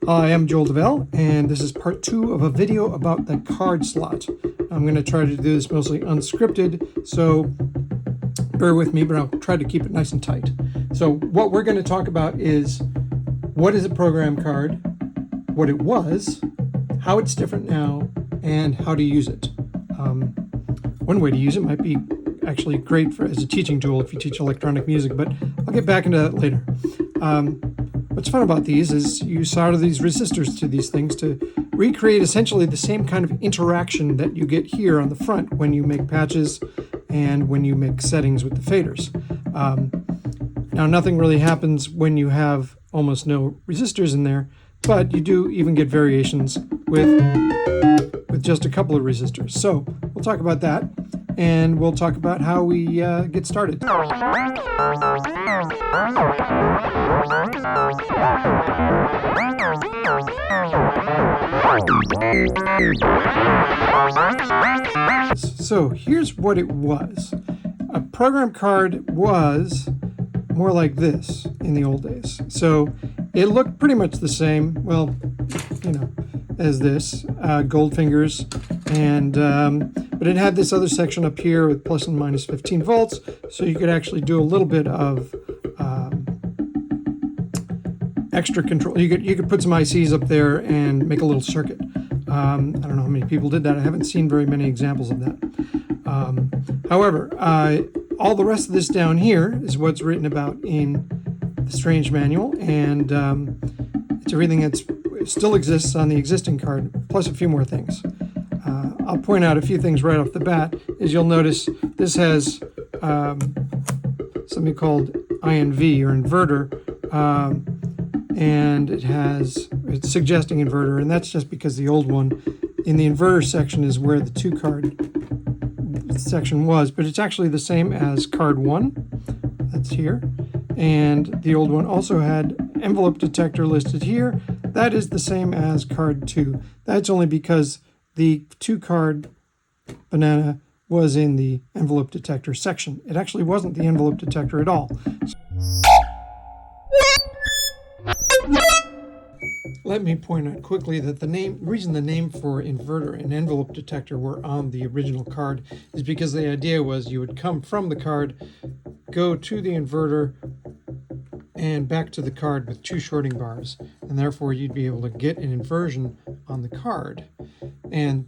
Hi, I'm Joel Davel, and this is part 2 of a video about the card slot. I'm going to try to do this mostly unscripted, so bear with me, but I'll try to keep it nice and tight. So what we're going to talk about is what is a program card, what it was, how it's different now, and how to use it. One way to use it might be actually great as a teaching tool if you teach electronic music, but I'll get back into that later. What's fun about these is you solder these resistors to these things to recreate essentially the same kind of interaction that you get here on the front when you make patches and when you make settings with the faders. Now, nothing really happens when you have almost no resistors in there, but you do even get variations with just a couple of resistors. So we'll talk about that, and we'll talk about how we get started. So here's what it was. A program card was more like this in the old days. So it looked pretty much the same, well, as this, gold fingers, and but it had this other section up here with plus and minus 15 volts, so you could actually do a little bit of extra control. You could put some ICs up there and make a little circuit. I don't know how many people did that. I haven't seen very many examples of that. However, all the rest of this down here is what's written about in the Strange Manual, and it's everything that still exists on the existing card, plus a few more things. I'll point out a few things right off the bat. As you'll notice, this has something called INV or inverter, and it's suggesting inverter, and that's just because the old one in the inverter section is where the 2 card section was, but it's actually the same as card 1, that's here, and the old one also had envelope detector listed here. That is the same as card 2. That's only because the 2 card banana was in the envelope detector section. It actually wasn't the envelope detector at all. Let me point out quickly that the reason the name for inverter and envelope detector were on the original card is because the idea was you would come from the card, go to the inverter, and back to the card with 2 shorting bars, and therefore you'd be able to get an inversion on the card. And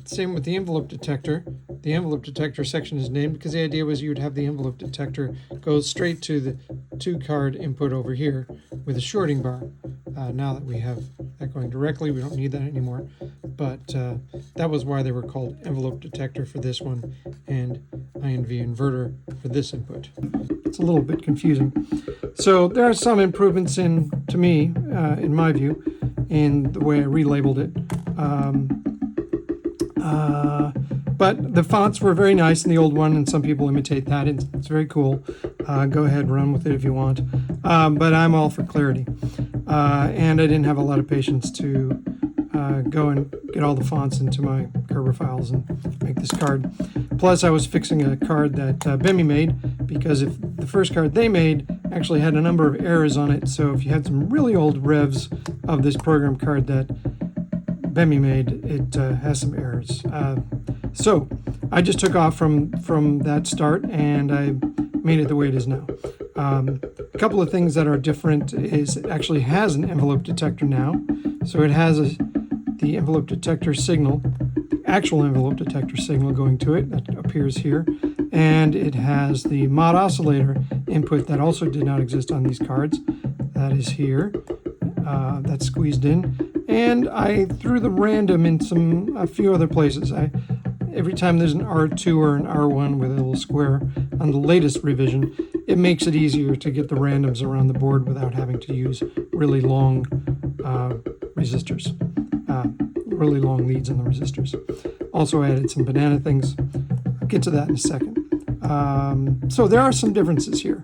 same with the envelope detector. The envelope detector section is named because the idea was you would have the envelope detector go straight to the 2 card input over here with a shorting bar. Now that we have that going directly, we don't need that anymore. But that was why they were called envelope detector for this one and INV inverter for this input. It's a little bit confusing. So there are some improvements to me, in my view, in the way I relabeled it. But the fonts were very nice in the old one, and some people imitate that. It's very cool. Go ahead, run with it if you want. But I'm all for clarity. And I didn't have a lot of patience to go and get all the fonts into my Kerber files and make this card. Plus, I was fixing a card that Bemi made, because if the first card they made actually had a number of errors on it. So if you had some really old revs of this program card that Bemi made, it has some errors. So I just took off from that start, and I made it the way it is now. A couple of things that are different is it actually has an envelope detector now. So it has the envelope detector signal, the actual envelope detector signal going to it that appears here. And it has the mod oscillator input that also did not exist on these cards. That is here. That's squeezed in. And I threw the random in a few other places. Every time there's an R2 or an R1 with a little square on the latest revision, it makes it easier to get the randoms around the board without having to use really long resistors, really long leads on the resistors. Also added some banana things. I'll get to that in a second. So there are some differences here.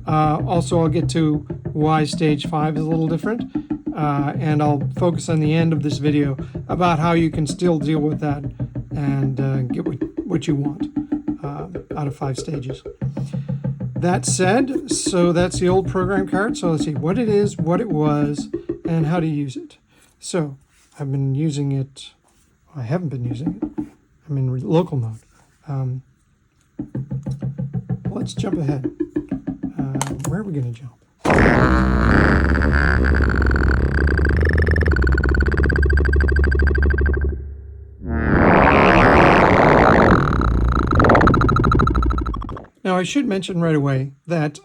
Also, I'll get to why stage 5 is a little different. And I'll focus on the end of this video about how you can still deal with that and get what you want out of 5 stages. That said, so that's the old program card. So let's see what it is, what it was, and how to use it. So I've been using it. I haven't been using it. I'm in local mode. Let's jump ahead. Where are we going to jump? Now I should mention right away that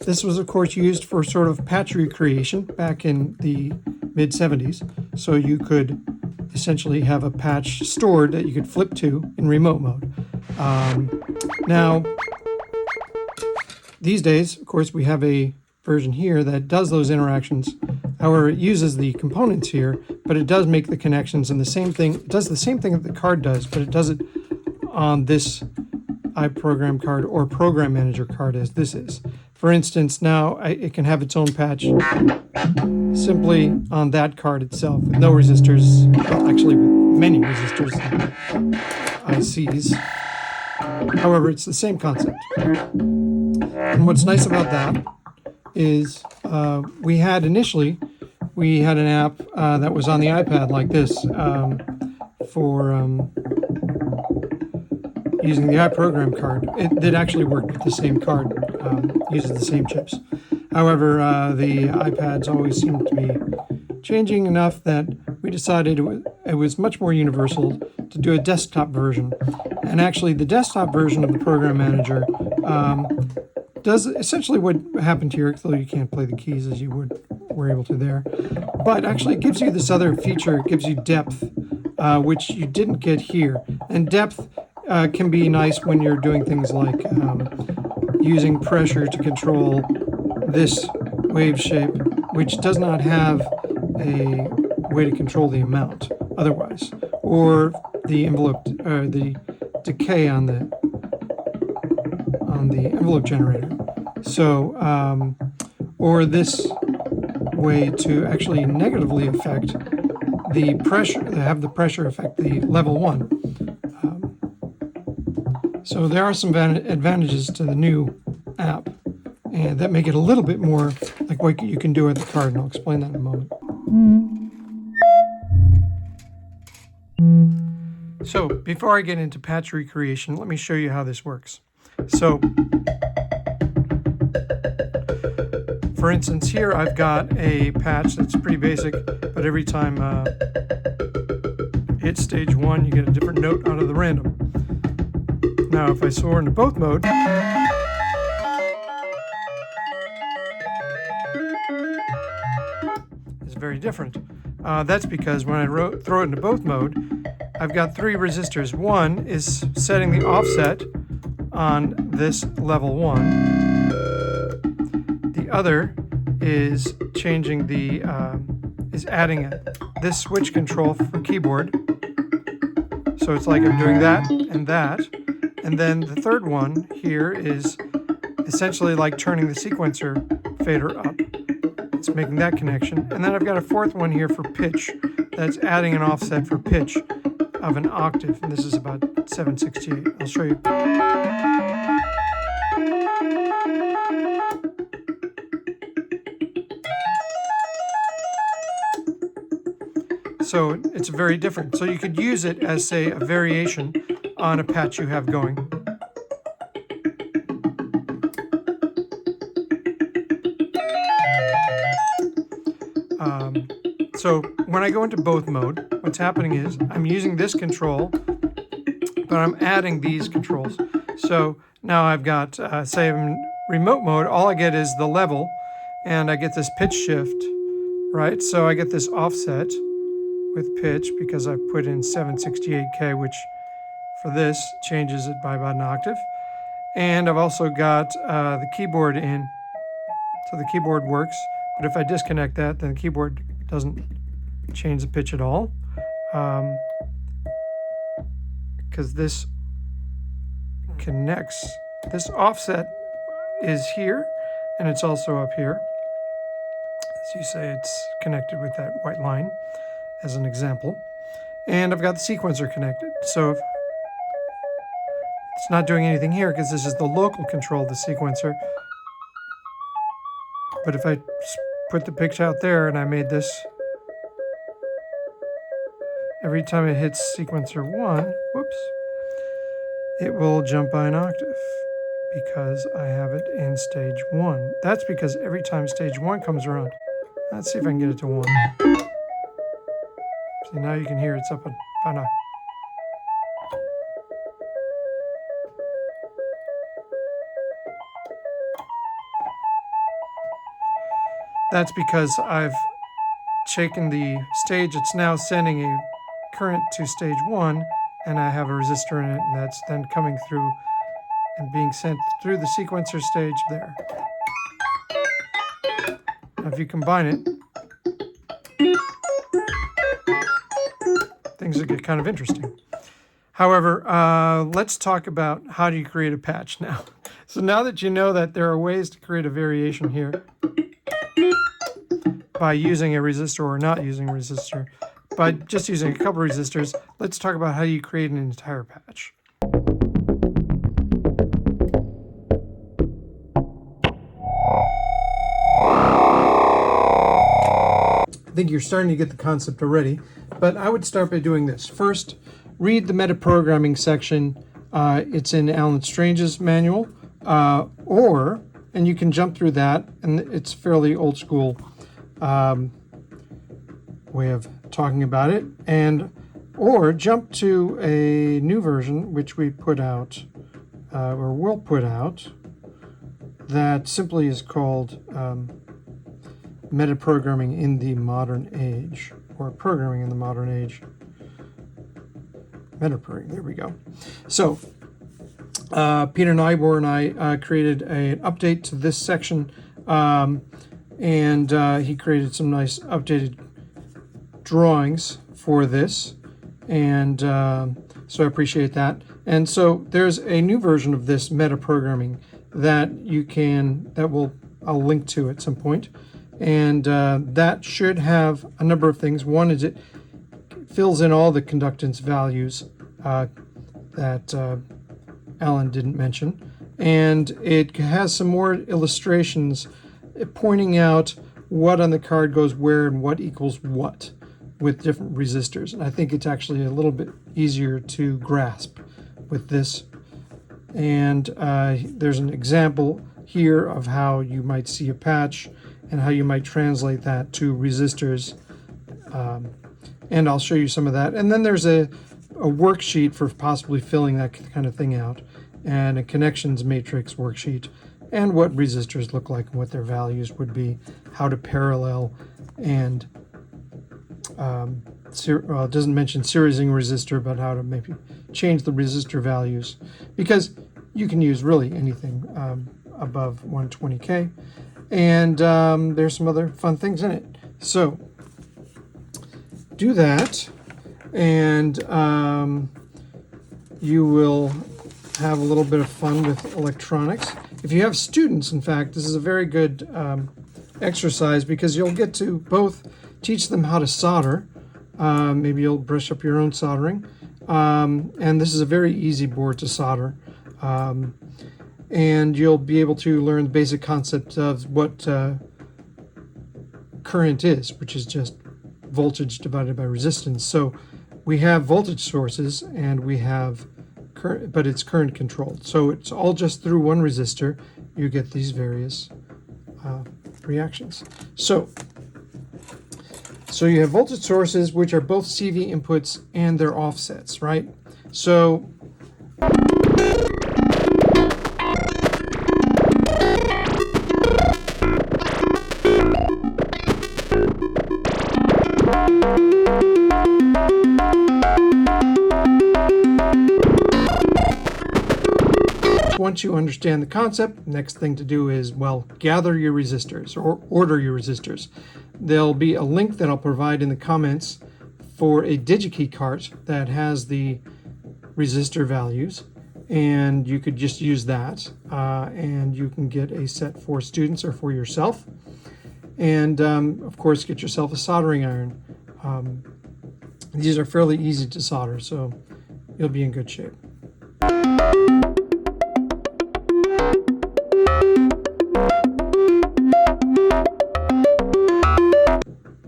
this was of course used for sort of patch recreation back in the mid-70s. So you could essentially have a patch stored that you could flip to in remote mode. Now, these days, of course, we have a version here that does those interactions. However, it uses the components here, but it does make the connections and the same thing. It does the same thing that the card does, but it does it on this iProgram card or Program Manager card as this is. For instance, now it can have its own patch simply on that card itself with no resistors, well, actually with many resistors, ICs. However, it's the same concept. And what's nice about that is we had an app that was on the iPad like this for using the iProgram card. It did actually work with the same card, uses the same chips. However, the iPads always seem to be changing enough that we decided it was much more universal to do a desktop version. And actually, the desktop version of the Program Manager does essentially what happened here, though you can't play the keys as you were able to there. But actually, it gives you this other feature. It gives you depth, which you didn't get here. And depth can be nice when you're doing things like using pressure to control this wave shape, which does not have a way to control the amount otherwise, or the envelope, the decay on the envelope generator. So, or this way to actually negatively affect the pressure, have the pressure affect the level 1. So there are some advantages to the new app, and that make it a little bit more like what you can do with the card, and I'll explain that in a moment. So before I get into patch recreation, let me show you how this works. So, for instance, here I've got a patch that's pretty basic, but every time hit stage 1, you get a different note out of the random. Now, if I soar into both mode, it's very different. That's because when I throw it into both mode, I've got 3 resistors. One is setting the offset on this level 1. The other is changing the, is adding this switch control for keyboard. So it's like I'm doing that and that. And then the third one here is essentially like turning the sequencer fader up. It's making that connection. And then I've got a fourth one here for pitch that's adding an offset for pitch of an octave. And this is about 768. I'll show you. So it's very different. So you could use it as, say, a variation on a patch you have going. So when I go into both mode, what's happening is I'm using this control, but I'm adding these controls. So now I've got, say I'm in remote mode, all I get is the level, and I get this pitch shift, right? So I get this offset with pitch because I put in 768K, which for this changes it by about an octave. And I've also got the keyboard in, so the keyboard works. But if I disconnect that, then the keyboard doesn't change the pitch at all. Because this connects, this offset is here, and it's also up here. As you say, it's connected with that white line, as an example. And I've got the sequencer connected. So if it's not doing anything here because this is the local control of the sequencer. But if I put the pitch out there and I made this every time it hits sequencer 1, whoops, it will jump by an octave because I have it in stage 1. That's because every time stage 1 comes around, let's see if I can get it to 1. See, now you can hear it's up by an octave. That's because I've taken the stage, it's now sending a current to stage 1, and I have a resistor in it, and that's then coming through and being sent through the sequencer stage there. Now if you combine it, things will get kind of interesting. However, let's talk about how do you create a patch now. So now that you know that there are ways to create a variation here, by using a resistor or not using a resistor, by just using a couple of resistors, let's talk about how you create an entire patch. I think you're starting to get the concept already, but I would start by doing this. First, read the metaprogramming section. It's in Alan Strange's manual, and you can jump through that, and it's fairly old school way of talking about it, or jump to a new version which we put out or will put out that simply is called Metaprogramming in the Modern Age, or Programming in the Modern Age. Metaprogramming, there we go. So Peter Nybor and I created an update to this section, and he created some nice updated drawings for this, and so I appreciate that. And so there's a new version of this metaprogramming that I'll link to at some point, and that should have a number of things. One is it fills in all the conductance values that Alan didn't mention, and it has some more illustrations pointing out what on the card goes where and what equals what with different resistors. And I think it's actually a little bit easier to grasp with this. And there's an example here of how you might see a patch and how you might translate that to resistors. And I'll show you some of that. And then there's a worksheet for possibly filling that kind of thing out, and a connections matrix worksheet, and what resistors look like and what their values would be, how to parallel, and it doesn't mention serializing resistor, but how to maybe change the resistor values, because you can use really anything above 120K, and there's some other fun things in it. So do that, and you will have a little bit of fun with electronics. If you have students, in fact, this is a very good exercise, because you'll get to both teach them how to solder. Maybe you'll brush up your own soldering. And this is a very easy board to solder. And you'll be able to learn the basic concept of what current is, which is just voltage divided by resistance. So we have voltage sources, and we have current, but it's current controlled. So it's all just through one resistor. You get these various reactions. So you have voltage sources, which are both CV inputs and their offsets, right? So once you understand the concept, next thing to do is, well, gather your resistors or order your resistors. There'll be a link that I'll provide in the comments for a DigiKey cart that has the resistor values, and you could just use that, and you can get a set for students or for yourself. And of course, get yourself a soldering iron. These are fairly easy to solder, so you'll be in good shape.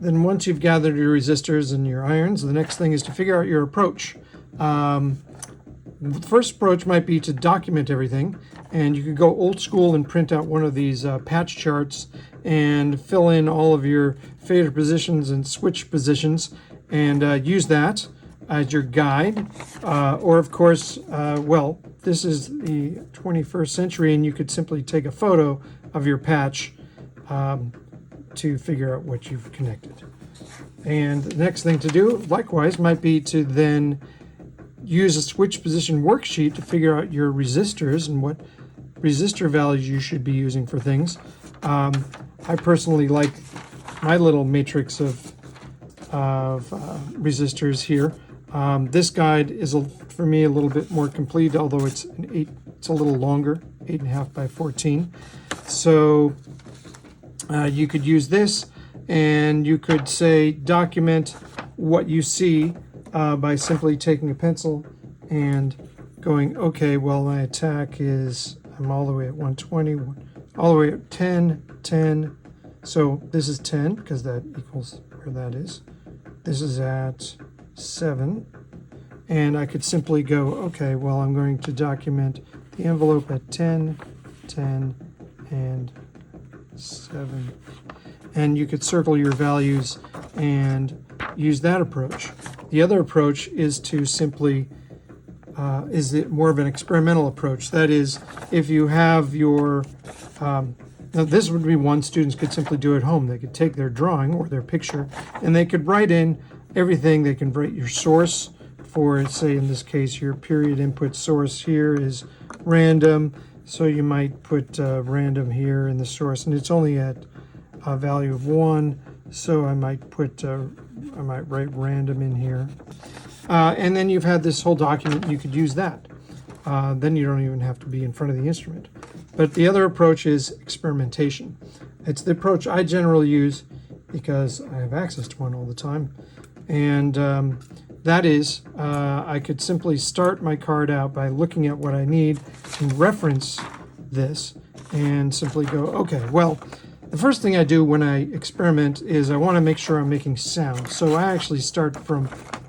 then once you've gathered your resistors and your irons, the next thing is to figure out your approach. The first approach might be to document everything, and you could go old school and print out one of these patch charts and fill in all of your fader positions and switch positions and use that as your guide. Or of course, well, this is the 21st century, and you could simply take a photo of your patch to figure out what you've connected. And the next thing to do, likewise, might be to then use a switch position worksheet to figure out your resistors and what resistor values you should be using for things. I personally like my little matrix of resistors here. This guide is, for me, a little bit more complete, although it's a little longer, 8.5 by 14. So you could use this, and you could say document what you see by simply taking a pencil and going, okay, well, my attack is, I'm all the way at 120, all the way at 10, 10. So this is 10 because that equals where that is. This is at 7. And I could simply go, okay, well, I'm going to document the envelope at 10, 10, and 7. And you could circle your values and use that approach. The other approach is to simply, is it more of an experimental approach? That is, if you have your, now this would be one students could simply do at home. They could take their drawing or their picture, and they could write in everything. They can write your source for, say, in this case, your period input source here is random. So you might put random here in the source, and it's only at a value of 1. So I might put, I might write random in here. And then you've had this whole document, you could use that. Then you don't even have to be in front of the instrument. But the other approach is experimentation. It's the approach I generally use because I have access to one all the time. And that is, I could simply start my card out by looking at what I need and reference this and simply go, okay, well, the first thing I do when I experiment is I want to make sure I'm making sound. So I actually start from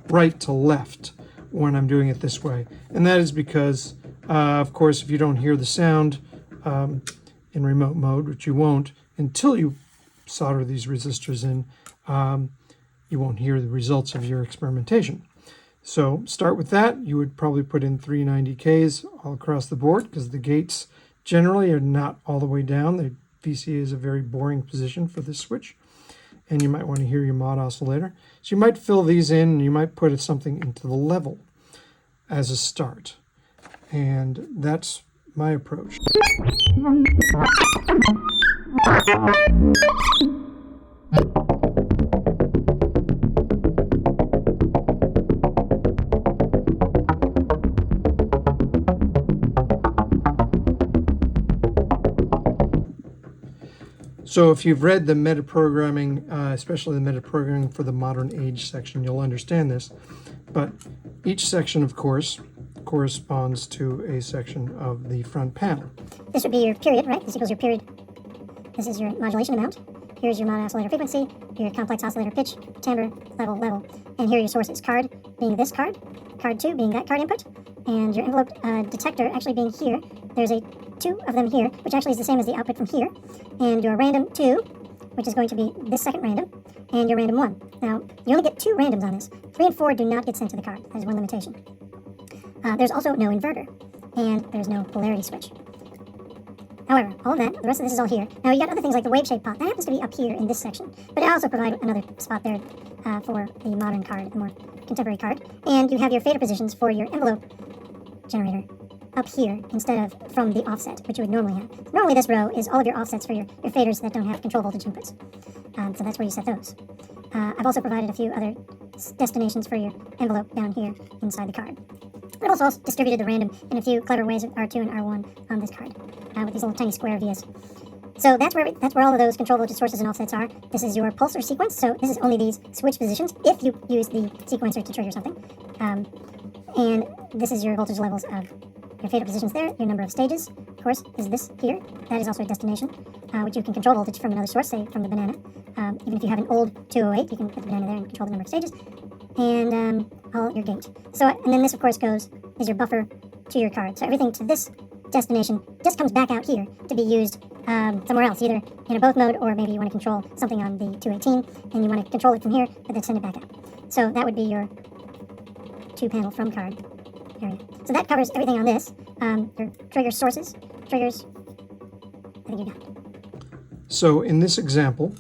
right to left when I'm doing it this way. And that is because, of course, if you don't hear the sound in remote mode, which you won't until you solder these resistors in, you won't hear the results of your experimentation. So start with that. You would probably put in 390Ks all across the board because the gates generally are not all the way down. The VCA is a very boring position for this switch. And you might want to hear your mod oscillator. So you might fill these in, and you might put something into the level as a start. And that's my approach. So if you've read the metaprogramming, especially the metaprogramming for the modern age section, you'll understand this. But each section, of course, corresponds to a section of the front panel. This would be your period, right? This equals your period. This is your modulation amount. Here's your mod oscillator frequency, your complex oscillator pitch, timbre, level, level. And here are your sources. Card being this card, card 2 being that card input, and your envelope detector actually being here. There's a 2 of them here, which actually is the same as the output from here. And your random 2, which is going to be this second random, and your random 1. Now, you only get 2 randoms on this. 3 and 4 do not get sent to the card. That is one limitation. There's also no inverter, and there's no polarity switch. However, all of that, the rest of this is all here. Now, you got other things like the wave shape pot. That happens to be up here in this section. But I also provide another spot there for the modern card, the more contemporary card. And you have your fader positions for your envelope generator up here instead of from the offset, which you would normally have. Normally this row is all of your offsets for your faders that don't have control voltage inputs. So that's where you set those. I've also provided a few other destinations for your envelope down here inside the card. I've also distributed the random in a few clever ways with R2 and R1 on this card with these little tiny square vias. So that's where all of those control voltage sources and offsets are. This is your pulsar sequence, so this is only these switch positions if you use the sequencer to trigger something. And this is your voltage levels of your fader positions there. Your number of stages, of course, is this here. That is also a destination, which you can control voltage from another source, say from the banana. Even if you have an old 208, you can put the banana there and control the number of stages, and all your gate. So, and then this, of course, is your buffer to your card. So everything to this destination just comes back out here to be used somewhere else, either in a both mode, or maybe you want to control something on the 218 and you want to control it from here, but then send it back out. So that would be your 2-panel from card area. So that covers everything on this. Your trigger sources, triggers, I think you got it. So in this example,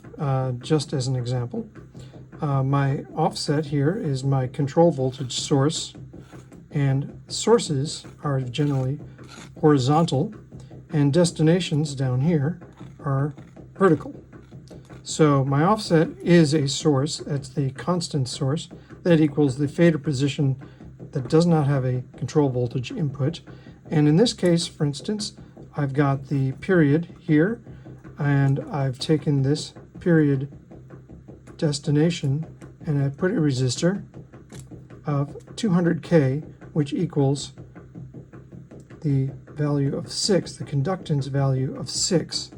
just as an example, my offset here is my control voltage source, and sources are generally horizontal, and destinations down here are vertical. So my offset is a source, that's the constant source, that equals the fader position that does not have a control voltage input. And in this case, for instance, I've got the period here, and I've taken this period destination and I put a resistor of 200K, which equals the value of 6, the conductance value of 6,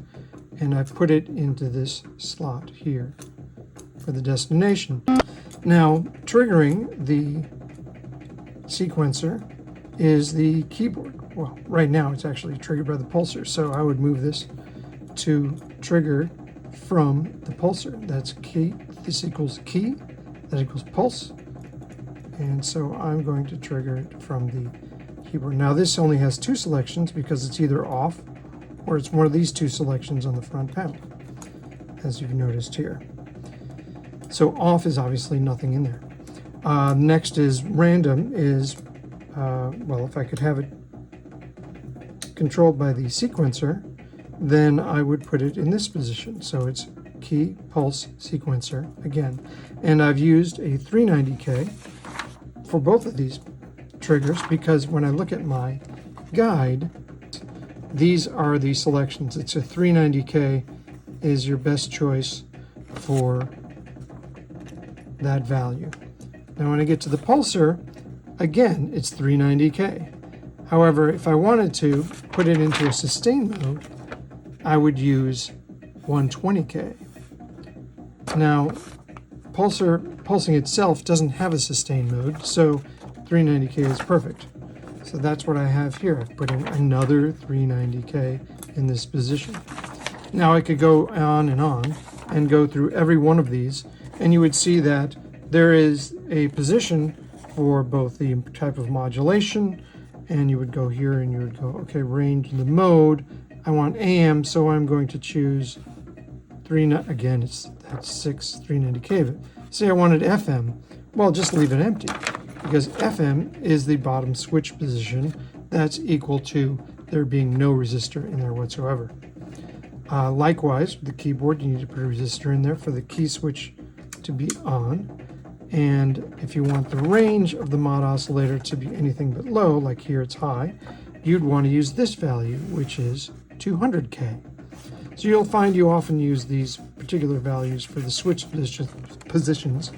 and I've put it into this slot here for the destination. Now, triggering the sequencer is the keyboard. Well, right now it's actually triggered by the pulsar, so I would move this to trigger from the pulsar. That's key. This equals key, that equals pulse, and so I'm going to trigger it from the keyboard. Now this only has 2 selections because it's either off or it's one of these 2 selections on the front panel, as you've noticed here. So off is obviously nothing in there. Next is random is, well, if I could have it controlled by the sequencer, then I would put it in this position. So it's key, pulse, sequencer again. And I've used a 390K for both of these triggers because when I look at my guide, these are the selections. It's a 390K is your best choice for that value. Now when I get to the pulsar, again, it's 390K. However, if I wanted to put it into a sustain mode, I would use 120K. Now, pulsing itself doesn't have a sustain mode, so 390K is perfect. So that's what I have here. I've put in another 390K in this position. Now I could go on and go through every one of these, and you would see that there is a position for both the type of modulation, and you would go here and you would go, okay, range the mode. I want AM, so I'm going to choose again, that's 6 390K. Say I wanted FM, well, just leave it empty, because FM is the bottom switch position. That's equal to there being no resistor in there whatsoever. Likewise, with the keyboard, you need to put a resistor in there for the key switch to be on. And if you want the range of the mod oscillator to be anything but low, like here it's high, you'd want to use this value, which is 200K. So you'll find you often use these particular values for the switch positions.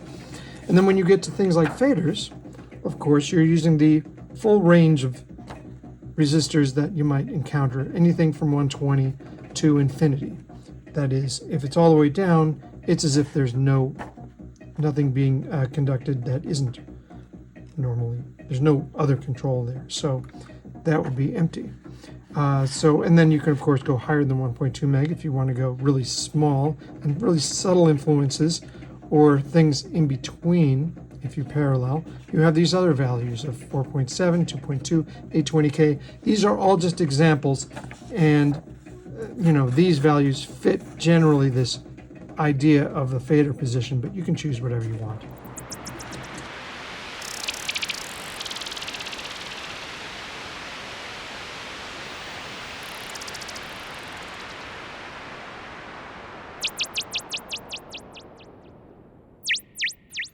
And then when you get to things like faders, of course, you're using the full range of resistors that you might encounter, anything from 120 to infinity. That is, if it's all the way down, it's as if there's nothing being conducted that isn't normally. There's no other control there. So that would be empty. And then you can, of course, go higher than 1.2 meg if you want to go really small and really subtle influences or things in between. If you parallel, you have these other values of 4.7, 2.2, 820K. These are all just examples, and these values fit generally this idea of the fader position, but you can choose whatever you want.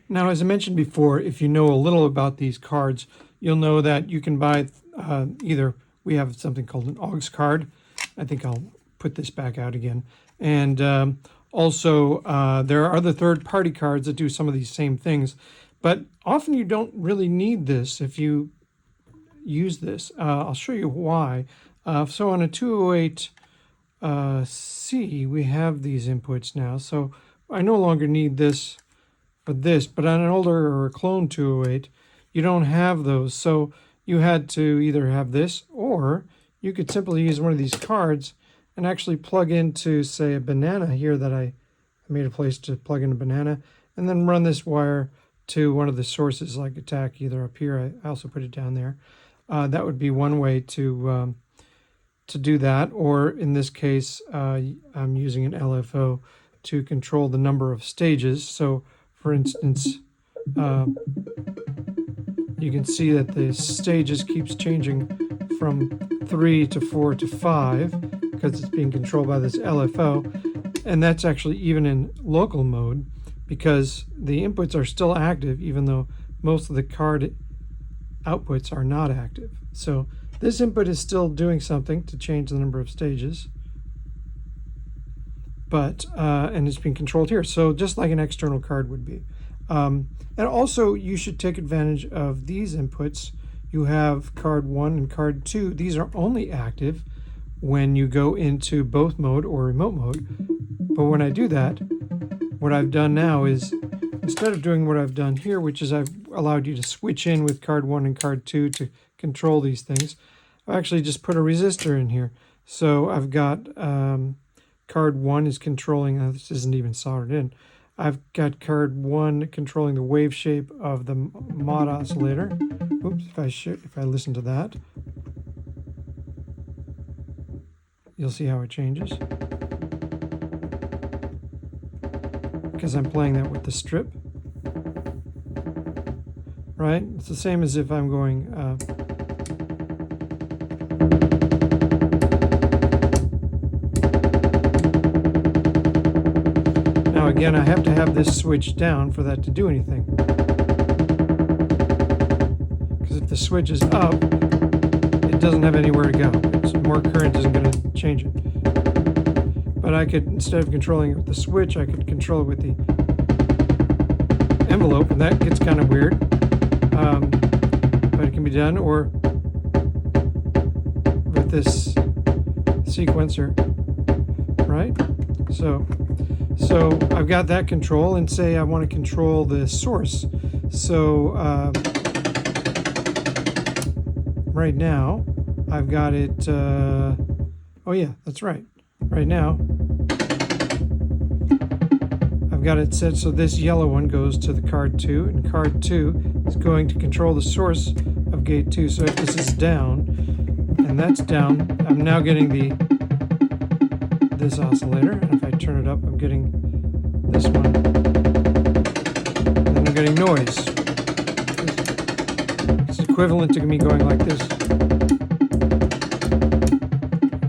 Now, as I mentioned before, if you know a little about these cards, you'll know that you can buy either, we have something called an aux card. I think I'll put this back out again. And also, there are other third-party cards that do some of these same things. But often you don't really need this if you use this. I'll show you why. So on a 208C, we have these inputs now. So I no longer need this for this, but on an older or a clone 208, you don't have those. So you had to either have this, or you could simply use one of these cards and actually plug into, say, a banana here that I made a place to plug in a banana, and then run this wire to one of the sources like attack either up here. I also put it down there. That would be one way to do that, or in this case, I'm using an LFO to control the number of stages. So, for instance, you can see that the stages keeps changing from 3 to 4 to 5 because it's being controlled by this LFO, and that's actually even in local mode because the inputs are still active even though most of the card outputs are not active. So this input is still doing something to change the number of stages, but and it's being controlled here. So just like an external card would be. And also you should take advantage of these inputs. You have card 1 and card 2. These are only active when you go into both mode or remote mode. But when I do that, what I've done now is, instead of doing what I've done here, which is I've allowed you to switch in with card 1 and card 2 to control these things, I've actually just put a resistor in here. So I've got card 1 is controlling, this isn't even soldered in, I've got card 1 controlling the wave shape of the mod oscillator. Oops, if I listen to that, you'll see how it changes. Because I'm playing that with the strip. Right? It's the same as if I'm going now again, I have to have this switch down for that to do anything. Because if the switch is up, it doesn't have anywhere to go. More current isn't going to change it. But I could, instead of controlling it with the switch, I could control it with the envelope, and that gets kind of weird. But it can be done, or with this sequencer, right? So I've got that control, and say I want to control the source. So right now I've got it, oh yeah, that's right. Right now I've got it set so this yellow one goes to the card 2, and card 2 is going to control the source of gate 2. So if this is down and that's down, I'm now getting this oscillator, and if I turn it up, I'm getting this one, and then I'm getting noise. It's equivalent to me going like this.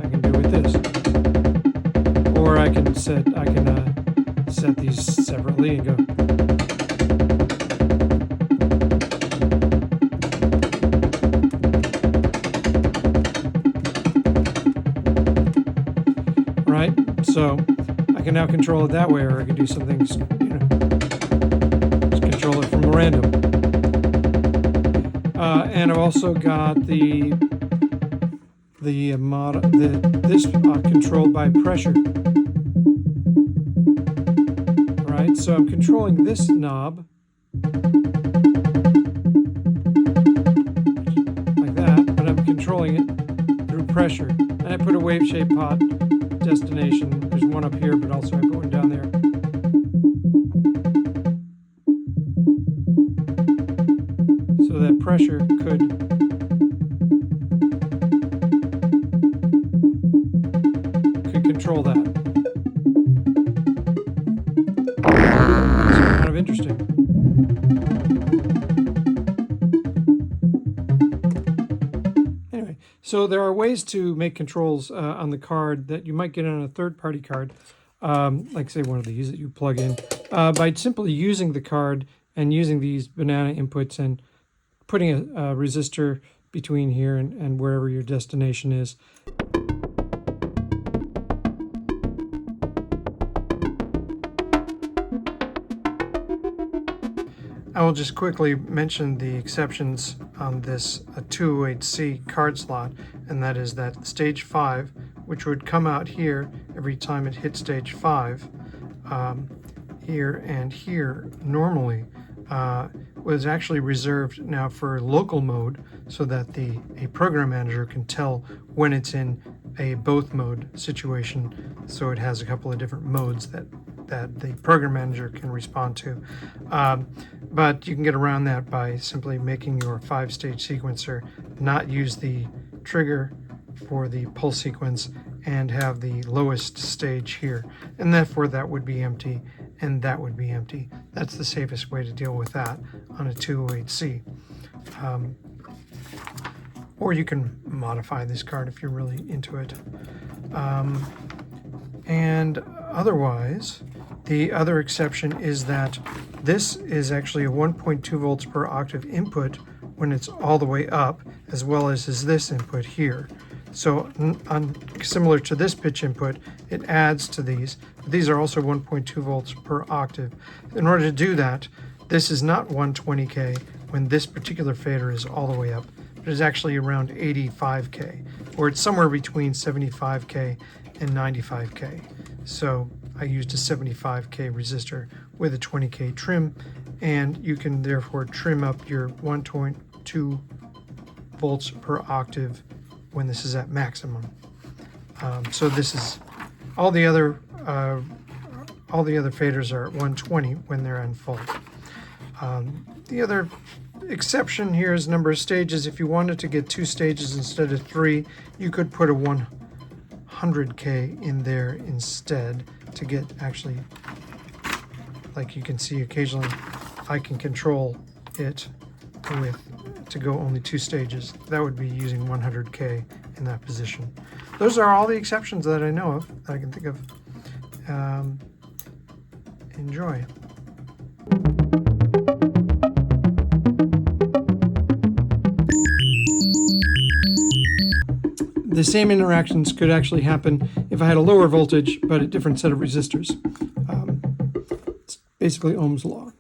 I can do with this, or I can set these separately and go. Right? So I can now control it that way, or I can do something, just control it from random. And I've also got this controlled by pressure. Right? So I'm controlling this knob like that, but I'm controlling it through pressure. And I put a wave shape pot destination. There's one up here, but also I put one down there. So that pressure could control that. It's kind of interesting. Anyway, so there are ways to make controls on the card that you might get on a third-party card, like say one of these that you plug in, by simply using the card and using these banana inputs and putting a resistor between here and wherever your destination is. I will just quickly mention the exceptions on this 208C card slot, and that is that stage 5, which would come out here every time it hit stage 5, here and here normally was actually reserved now for local mode, so that a program manager can tell when it's in a both mode situation. So it has a couple of different modes that the program manager can respond to. But you can get around that by simply making your 5-stage sequencer not use the trigger for the pulse sequence and have the lowest stage here, and therefore that would be empty and that would be empty. That's the safest way to deal with that on a 208C. Or you can modify this card if you're really into it. And otherwise, the other exception is that this is actually a 1.2 volts per octave input when it's all the way up, as well as is this input here. So similar to this pitch input, it adds to these. But these are also 1.2 volts per octave. In order to do that, this is not 120K when this particular fader is all the way up, but it's actually around 85K, or it's somewhere between 75K and 95K. So I used a 75K resistor with a 20K trim, and you can therefore trim up your 1.2 volts per octave when this is at maximum. So this is all the other faders are at 120 when they're on full. The other exception here is number of stages. If you wanted to get 2 stages instead of 3, you could put a 100K in there instead to get actually, like you can see occasionally, I can control it to go only 2 stages. That would be using 100K in that position. Those are all the exceptions that I know of, that I can think of. Enjoy. The same interactions could actually happen if I had a lower voltage but a different set of resistors. It's basically Ohm's law.